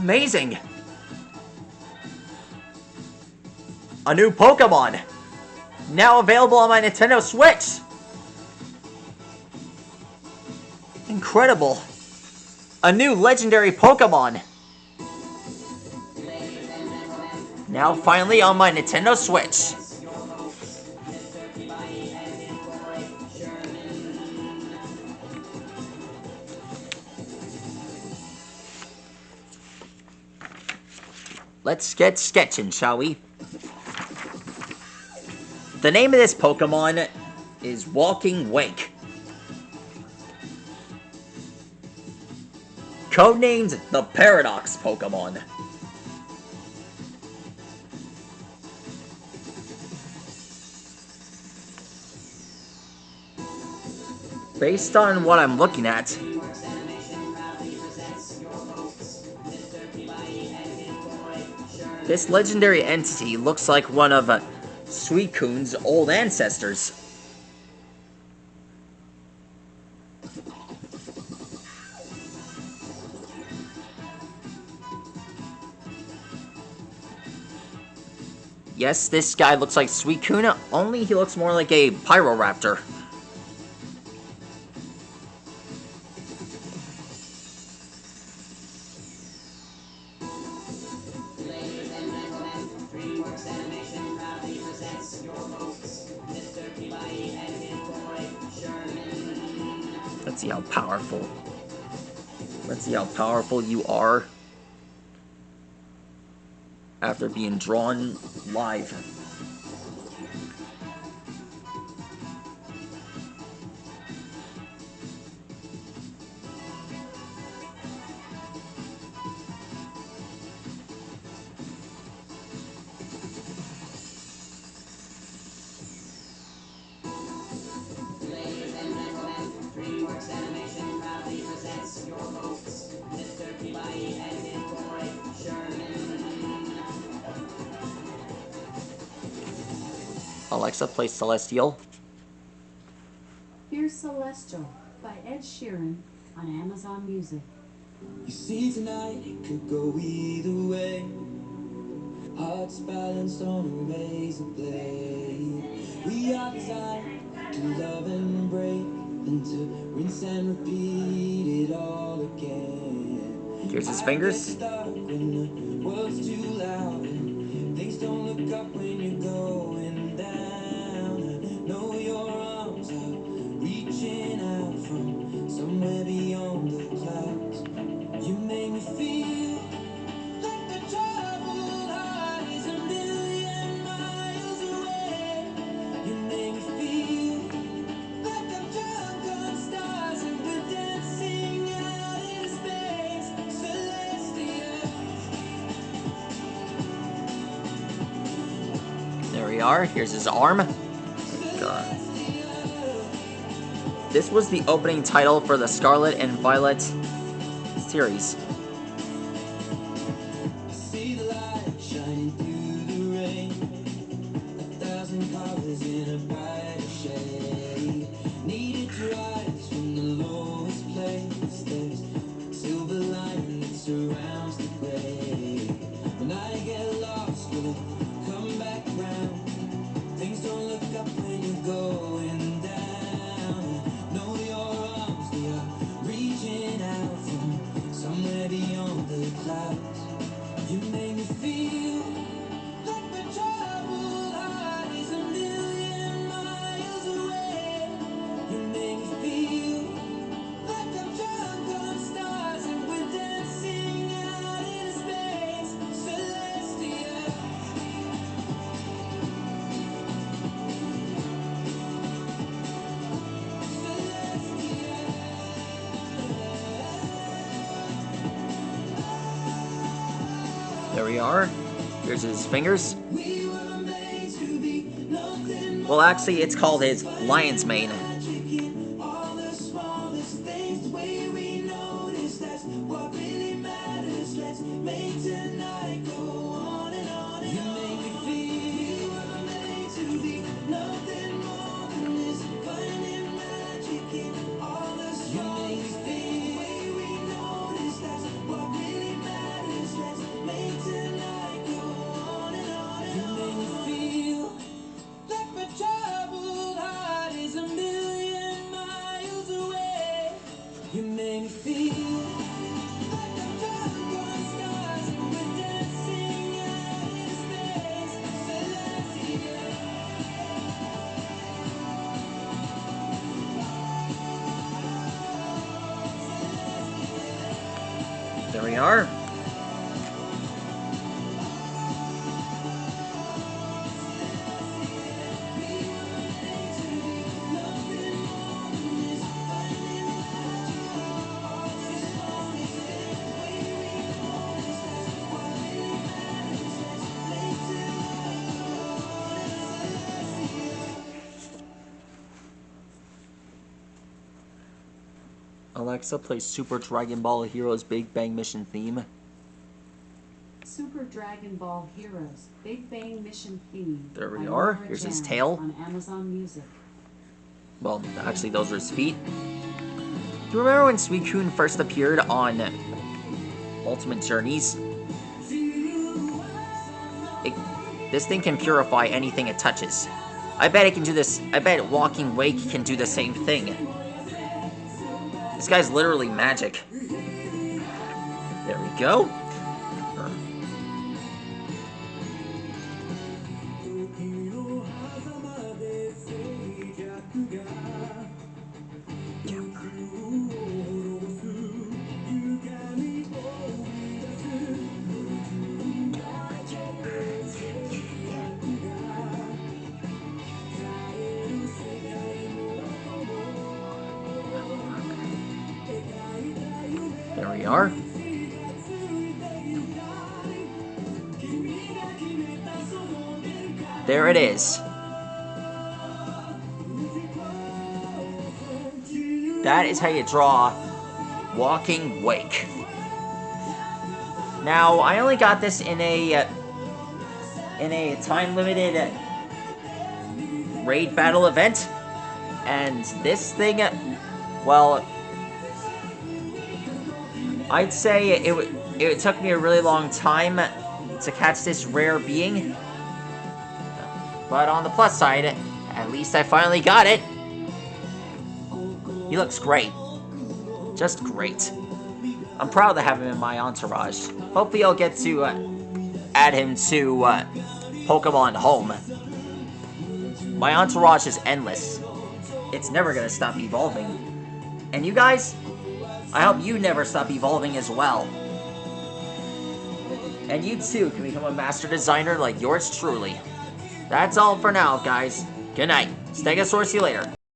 Amazing! A new Pokemon! Now available on my Nintendo Switch! Incredible! A new legendary Pokemon! Now finally on my Nintendo Switch! Let's get sketching, shall we? The name of this Pokemon is Walking Wake. Codenamed the Paradox Pokemon. Based on what I'm looking at, this legendary entity looks like one of Suicune's old ancestors. Yes, this guy looks like Suicune, only he looks more like a Pyroraptor. Let's see how powerful. Let's see how powerful you are after being drawn live. Alexa, play Celestial. Here's Celestial by Ed Sheeran on Amazon Music. You see tonight it could go either way. Hearts balanced on a razor blade. We are designed to love and break, then to rinse and repeat it all again. Here's his fingers. When the world's too loud and things don't look up when you're going down. I know your arms are reaching out from somewhere beyond the clouds. You make me feel like the troubled heart is a million miles away. You make me feel like I'm drunk on stars and we're dancing out in space, celestial. There we are. Here's his arm. God. This was the opening title for the Scarlet and Violet series. See the light shining through the rain, 1,000 colors in a brighter shade. Needed to rise from the lowest place. There's silver lining that surrounds the gray. When I get lost, will it come back round? Things don't look up when you're going down. Know your arms, they are reaching out from somewhere beyond the clouds. You make me feel like the troubled heart is a million miles away. You make me feel like I'm drunk on stars and we're dancing out in space, celestial. There we are. Here's his fingers. We were made to be nothing Well, actually, it's called his lion's mane. magic in all the smallest things. The way we notice, that's what really matters. Let's make tonight go on and on and on. You make me feel we were made to be nothing more than this. Finding magic in all the smallest things. The way we notice, that's what really matters. You made me feel like the first stars and we're dancing out in space. Celestial. There we are. Alexa, play Super Dragon Ball Heroes Big Bang Mission theme. Super Dragon Ball Heroes Big Bang Mission Theme. There we by are. Laura Here's his Jans tail. On Amazon Music. Well, actually, those are his feet. Do you remember when Suicune first appeared on Ultimate Journeys? This thing can purify anything it touches. I bet it can do this. I bet Walking Wake can do the same thing. This guy's literally magic. There we go. There we are. There it is. That is how you draw Walking Wake. Now, I only got this in a time-limited raid battle event, and this thing, well, I'd say it took me a really long time to catch this rare being. But on the plus side, at least I finally got it. He looks great. Just great. I'm proud to have him in my entourage. Hopefully I'll get to add him to Pokemon Home. My entourage is endless. It's never gonna stop evolving. And you guys, I hope you never stop evolving as well. And you too can become a master designer like yours truly. That's all for now, guys. Good night. Stegosaurus, see you later.